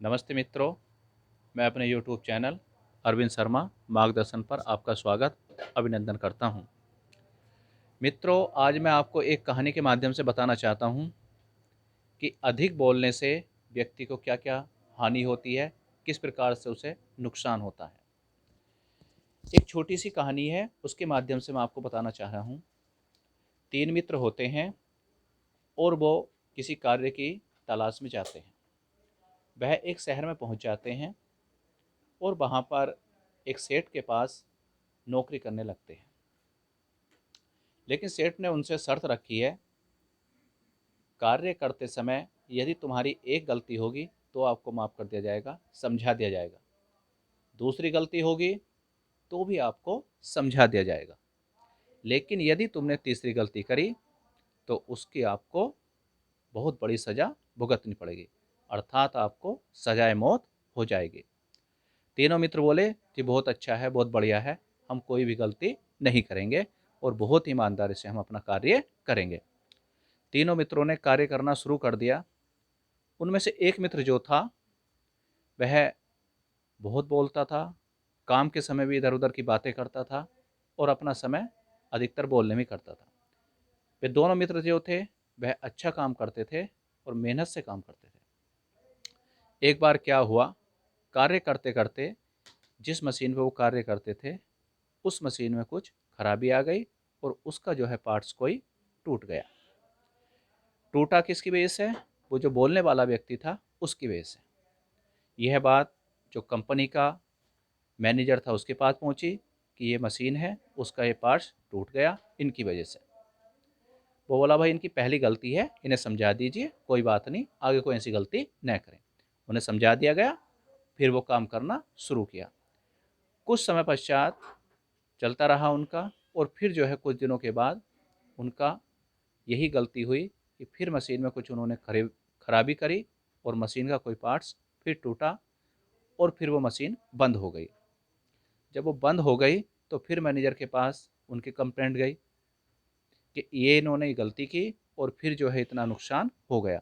नमस्ते मित्रों, मैं अपने यूट्यूब चैनल अरविंद शर्मा मार्गदर्शन पर आपका स्वागत अभिनंदन करता हूं। मित्रों, आज मैं आपको एक कहानी के माध्यम से बताना चाहता हूं कि अधिक बोलने से व्यक्ति को क्या-क्या हानि होती है, किस प्रकार से उसे नुकसान होता है। एक छोटी सी कहानी है, उसके माध्यम से मैं आपको बताना चाह रहा हूं। 3 मित्र होते हैं और वो किसी कार्य की तलाश में जाते हैं। वह एक शहर में पहुंच जाते हैं और वहाँ पर एक सेठ के पास नौकरी करने लगते हैं। लेकिन सेठ ने उनसे शर्त रखी है, कार्य करते समय यदि तुम्हारी एक गलती होगी तो आपको माफ़ कर दिया जाएगा, समझा दिया जाएगा। दूसरी गलती होगी तो भी आपको समझा दिया जाएगा। लेकिन यदि तुमने तीसरी गलती करी तो उसकी आपको बहुत बड़ी सज़ा भुगतनी पड़ेगी, अर्थात आपको सजाए मौत हो जाएगी। तीनों मित्र बोले कि बहुत अच्छा है, बहुत बढ़िया है, हम कोई भी गलती नहीं करेंगे और बहुत ईमानदारी से हम अपना कार्य करेंगे। तीनों मित्रों ने कार्य करना शुरू कर दिया। उनमें से एक मित्र जो था, वह बहुत बोलता था, काम के समय भी इधर-उधर की बातें करता था और अपना समय अधिकतर बोलने में करता था। वे दोनों मित्र जो थे, वह अच्छा काम करते थे और मेहनत से काम करते थे। एक बार क्या हुआ, कार्य करते-करते जिस मशीन पे वो कार्य करते थे, उस मशीन में कुछ खराबी आ गई और उसका जो है पार्ट्स कोई टूट गया। टूटा किसकी वजह से? वो जो बोलने वाला व्यक्ति था, उसकी वजह से। यह बात जो कंपनी का मैनेजर था उसके पास पहुंची कि ये मशीन है, उसका ये पार्ट्स टूट गया इनकी वजह से। वो बोला भाई इनकी पहली गलती है, इन्हें समझा दीजिए, कोई बात नहीं, आगे कोई ऐसी गलती न करें। उन्हें समझा दिया गया, फिर वो काम करना शुरू किया। कुछ समय पश्चात चलता रहा उनका और फिर जो है कुछ दिनों के बाद उनका यही गलती हुई कि फिर मशीन में कुछ उन्होंने खराबी करी और मशीन का कोई पार्ट्स फिर टूटा और फिर वो मशीन बंद हो गई। जब वो बंद हो गई तो फिर मैनेजर के पास उनकी कंप्लेंट गई कि ये इन्होंने गलती की और फिर जो है इतना नुकसान हो गया।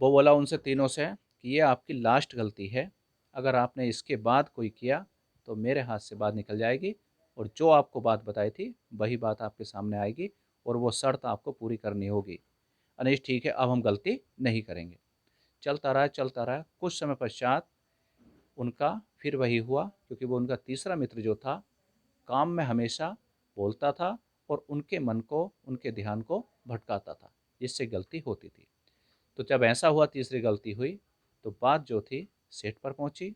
वो बोला उनसे तीनों से कि ये आपकी लास्ट गलती है, अगर आपने इसके बाद कोई किया तो मेरे हाथ से बात निकल जाएगी और जो आपको बात बताई थी वही बात आपके सामने आएगी और वो शर्त आपको पूरी करनी होगी। अनिश ठीक है, अब हम गलती नहीं करेंगे। चलता रहा, कुछ समय पश्चात उनका फिर वही हुआ, क्योंकि वो उनका तीसरा मित्र जो था, काम में हमेशा बोलता था और उनके मन को, उनके ध्यान को भटकाता था, जिससे गलती होती थी। तो जब ऐसा हुआ, तीसरी गलती हुई, तो बात जो थी सेठ पर पहुंची।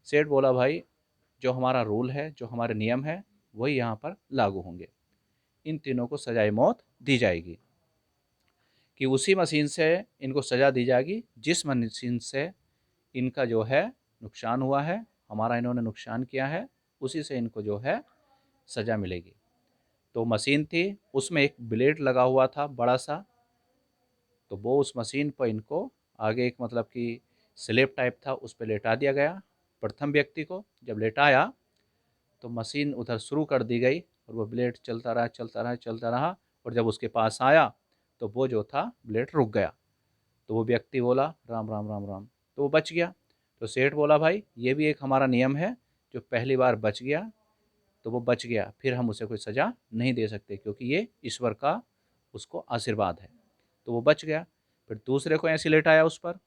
सेठ बोला भाई जो हमारा रूल है, जो हमारे नियम है, वही यहाँ पर लागू होंगे। इन तीनों को सजाए मौत दी जाएगी कि उसी मशीन से इनको सज़ा दी जाएगी जिस मशीन से इनका जो है नुकसान हुआ है, हमारा इन्होंने नुकसान किया है, उसी से इनको जो है सज़ा मिलेगी। तो मशीन थी, उसमें एक ब्लेड लगा हुआ था बड़ा सा, तो वो उस मशीन पर इनको आगे एक मतलब कि स्लेब टाइप था, उस पे लेटा दिया गया। प्रथम व्यक्ति को जब लेटाया तो मशीन उधर शुरू कर दी गई और वो ब्लेड चलता रहा, चलता रहा, चलता रहा और जब उसके पास आया तो वो जो था ब्लेड रुक गया। तो वो व्यक्ति बोला राम राम राम राम, तो वो बच गया। तो सेठ बोला भाई ये भी एक हमारा नियम है, जो पहली बार बच गया तो वो बच गया, फिर हम उसे कोई सज़ा नहीं दे सकते क्योंकि ये ईश्वर का उसको आशीर्वाद है। तो वो बच गया। फिर दूसरे को ऐसे लेटाया उस पर,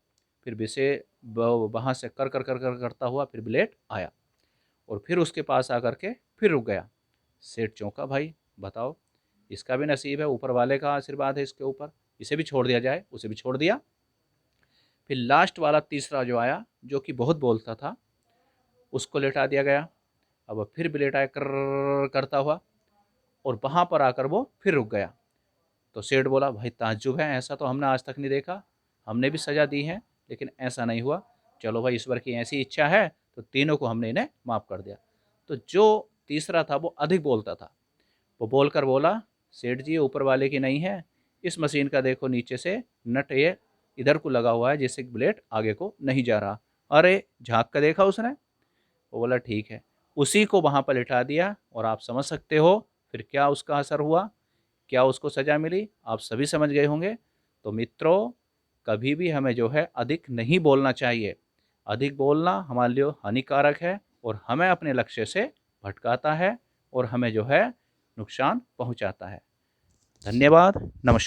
फिर विषय वहाँ से कर करता हुआ फिर ब्लेड आया और फिर उसके पास आकर के फिर रुक गया। सेठ चौंका, भाई बताओ, इसका भी नसीब है, ऊपर वाले का आशीर्वाद है इसके ऊपर, इसे भी छोड़ दिया जाए। उसे भी छोड़ दिया। फिर लास्ट वाला तीसरा जो आया, जो कि बहुत बोलता था, उसको लेटा दिया गया। अब वो फिर भी लेटाया कर करता हुआ और वहाँ पर आकर वो फिर रुक गया। तो सेठ बोला भाई ताज्जुब है, ऐसा तो हमने आज तक नहीं देखा, हमने भी सज़ा दी है लेकिन ऐसा नहीं हुआ। चलो भाई ईश्वर की ऐसी इच्छा है तो तीनों को हमने इन्हें माफ़ कर दिया। तो जो तीसरा था वो अधिक बोलता था, वो बोलकर बोला सेठ जी ये ऊपर वाले की नहीं है, इस मशीन का देखो नीचे से नट ये इधर को लगा हुआ है जिससे ब्लेड आगे को नहीं जा रहा। अरे झाँक कर देखा उसने? वो बोला ठीक है। उसी को वहाँ पर लिटा दिया और आप समझ सकते हो फिर क्या उसका असर हुआ, क्या उसको सज़ा मिली, आप सभी समझ गए होंगे। तो मित्रों, कभी भी हमें जो है अधिक नहीं बोलना चाहिए। अधिक बोलना हमारे लिए हानिकारक है और हमें अपने लक्ष्य से भटकाता है और हमें जो है नुकसान पहुंचाता है। धन्यवाद, नमस्कार।